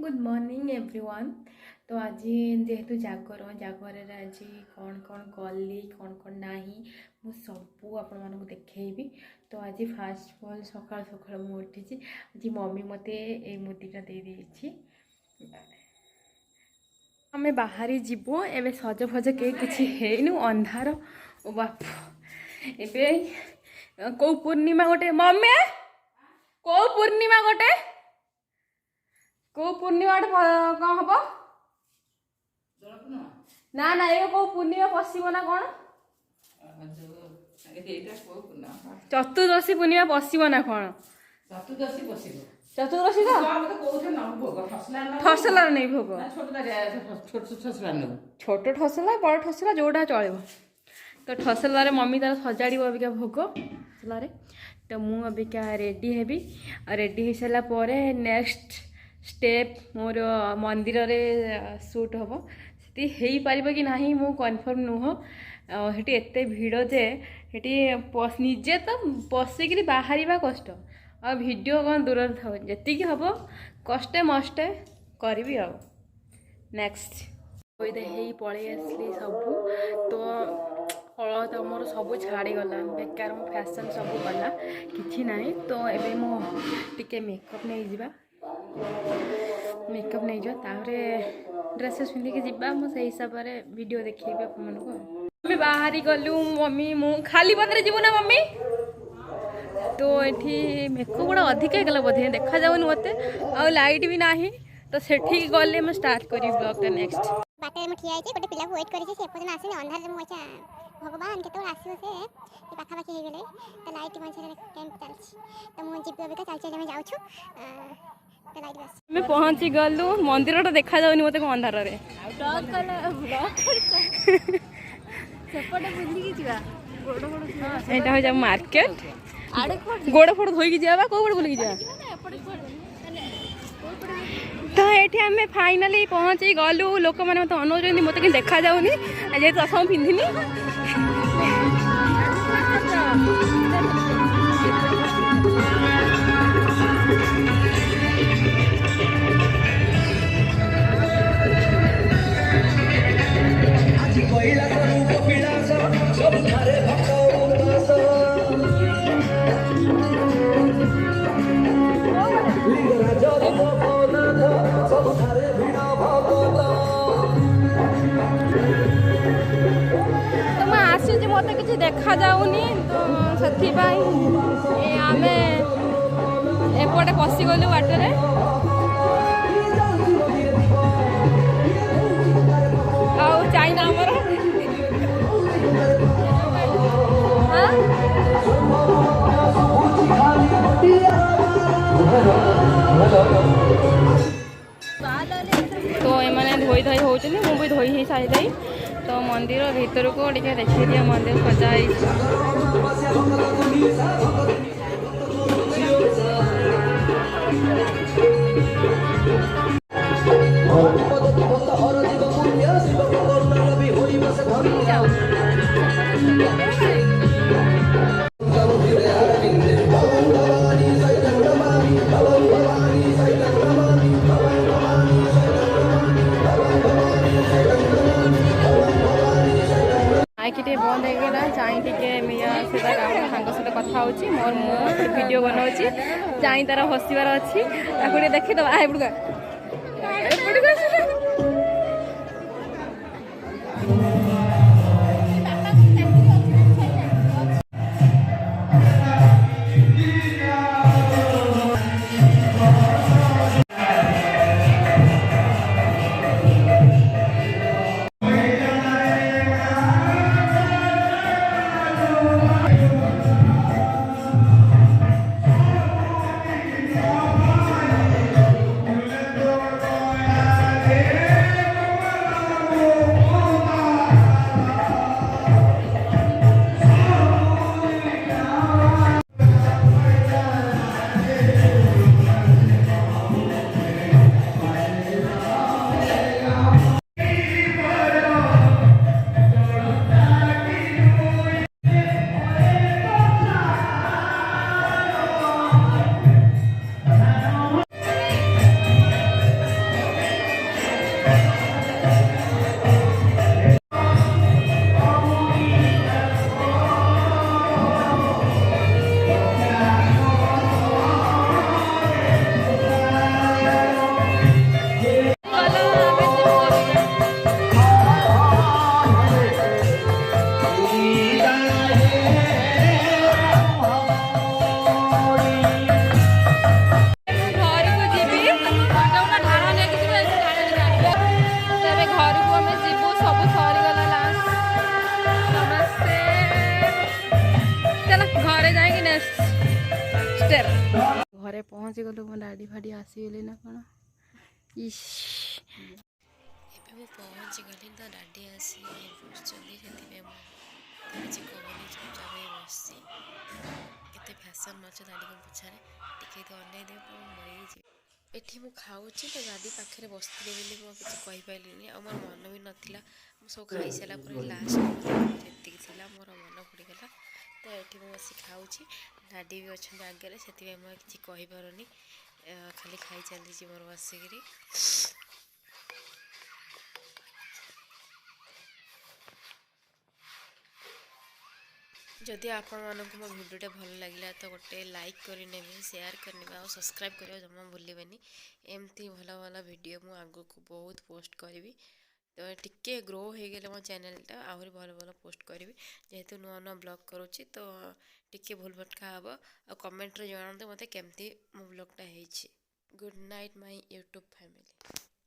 Good morning everyone. तो आज जेहेतु जागर आज कौन कौन कली कौन कौन ना मु सबू आपण मानक देखी। तो आज फास्ट फल सका सका उठी आज मम्मी मत ये मुदीटा दे देछि। आमे बाहरी जीवु एबे सज फज के किछि हेनु अंधार ओ बाप एबे को पूर्णिमा गोटे मम्मी को पूर्णिमा गोटे को पूर्णिमा कौन हम ना ना ये को पूर्णिमा पशिब ना कौन चतुर्दशी पूर्णिमा पशिब ना कौन चतुर्दशी ठसला नहीं भोग छोट ठसला बड़ ठसला जोड़ा चलो। तो ठसलार मम्मी तार सजाड़ अबिका भोग ठसलार। तो मु अबिका रेडी हेबी रेडी हो सारा पर नेक्स्ट स्टेप मोर मंदिर रे शूट हम से पार कि ना मु कन्फर्म नुह। हेटी एते भिड़ जे हेटी निजे तो पशिक बाहर कष्ट आ वीडियो कौन दूर था जी हम कष्टे मष्टे करी आ नेक्स्ट पलि आसली सबू। तो फल तो मोर सब छाड़ीगला बेकार मो फैशन सब गला कि ना। तो ये मुझे मेकअप नहीं जा मेकअप नहीं जापर ड्रेसेस पिंधिकी जावा मुझे हिसाब से वीडियो देखी आप बाहरी गलु मम्मी मु खाली पदरे जीवु ना मम्मी। तो ये मेकअप गुड़ा अधिक होगा बोधे देखा जाऊन मत आ लाइट भी ना। तो सेठी गले मैं स्टार्ट करी ब्लॉग नेक्स्ट बाटे में ठिया गोटे पिला वेट करी से पदन आसे अंधार में अच्छा भगवान केत आसो से पाखा पाखी हो गले। तो लाइट मंचर कैंप चलछि। तो मु जीव अबिका चल चल में जाउछु। तो लाइट बस मैं पहुंची गलु मंदिर तो देखा जाऊनी मते को अंधार रे ब्लॉग सेपटे बुली की जीवा गोड़ गोड़ एटा हो जा मार्केट गोड़ फोड़ धोई की जावा को गोड़ बुली की जा। तो ये आम फाइनाली पहुँची गलु लोक मैंने मत अनौर मत कि देखा जाऊनी जेहतु असम पिंधिनी। मत कि देखा जाऊनी। तो से आम एपटे पशिगलु बाटरे आ चाइना आमर तो ये धोई धोई होती मुझे धोई ही सारी। तो मंदिर भीतर को देखी दिया मंदिर सजाई। माइक बंद होगा चाई टे मिया से सांग सहित कथा होची मोर मो वीडियो बनाऊँगी चाई तार हसबार अच्छी देखीद एपड़का Yeah. ପହଞ୍ଚିଗଲୁ ମୋ ଡାଡ଼ି ଫାଡ଼ି ଆସିଗଲେ ନା କ'ଣ ଇସ୍ ଏବେ ମୁଁ ପହଞ୍ଚିଗଲି ତ ଡାଡ଼ି ଆସି ବସିଛନ୍ତି ସେଥିପାଇଁ ମୁଁ କିଛି କହୁନି ଚୁପଚାପ ହେଇ ବସିଛି। କେତେ ଫ୍ୟାସନ୍ ଅଛି ଡାଡ଼ିଙ୍କ ପଛରେ ଟିକେ ଅନେଇ ଦେବେ ମୁଁ ମରିଯିବି। ଏଠି ମୁଁ ଖାଉଛି ତ ଡାଡ଼ି ପାଖରେ ବସିଥିଲି ବୋଲି ମୁଁ କିଛି କହିପାରିଲିନି ଆଉ ମୋର ମନ ବି ନଥିଲା। ମୁଁ ସବୁ ଖାଇସାରିଲା ପରେ ଲାଷ୍ଟ ଯେତିକି ଥିଲା ମୋର ମନ ପଡ଼ିଗଲା ତ ଏଠି ମୁଁ ବସି ଖାଉଛି। ଡାଡ଼ି ବି ଅଛନ୍ତି ଆଗରେ ସେଥିପାଇଁ ମୁଁ କିଛି କହିପାରୁନି ଖାଲି ଖାଇ ଚାଲିଛି ମୋର ବସିକିରି। ଯଦି ଆପଣମାନଙ୍କୁ ମୋ ଭିଡ଼ିଓଟା ଭଲ ଲାଗିଲା ତ ଗୋଟେ ଲାଇକ୍ କରିନେବେ, ସେୟାର କରିନେବେ ଆଉ ସବସ୍କ୍ରାଇବ୍ କରିବା ଜମା ଭୁଲିବେନି। ଏମିତି ଭଲ ଭଲ ଭିଡ଼ିଓ ମୁଁ ଆଗକୁ ବହୁତ ପୋଷ୍ଟ କରିବି। ତ ଟିକେ ଗ୍ରୋ ହେଇଗଲେ ମୋ ଚ୍ୟାନେଲଟା ଆହୁରି ଭଲ ଭଲ ପୋଷ୍ଟ କରିବି। ଯେହେତୁ ନୂଆ ନୂଆ ବ୍ଲଗ୍ କରୁଛି ତ ଟିକେ ଭୁଲ ଭଟକା ହେବ ଆଉ କମେଣ୍ଟରେ ଜଣାନ୍ତୁ ମୋତେ କେମିତି ମୋ ବ୍ଲଗ୍ଟା ହେଇଛି। Good night my YouTube family.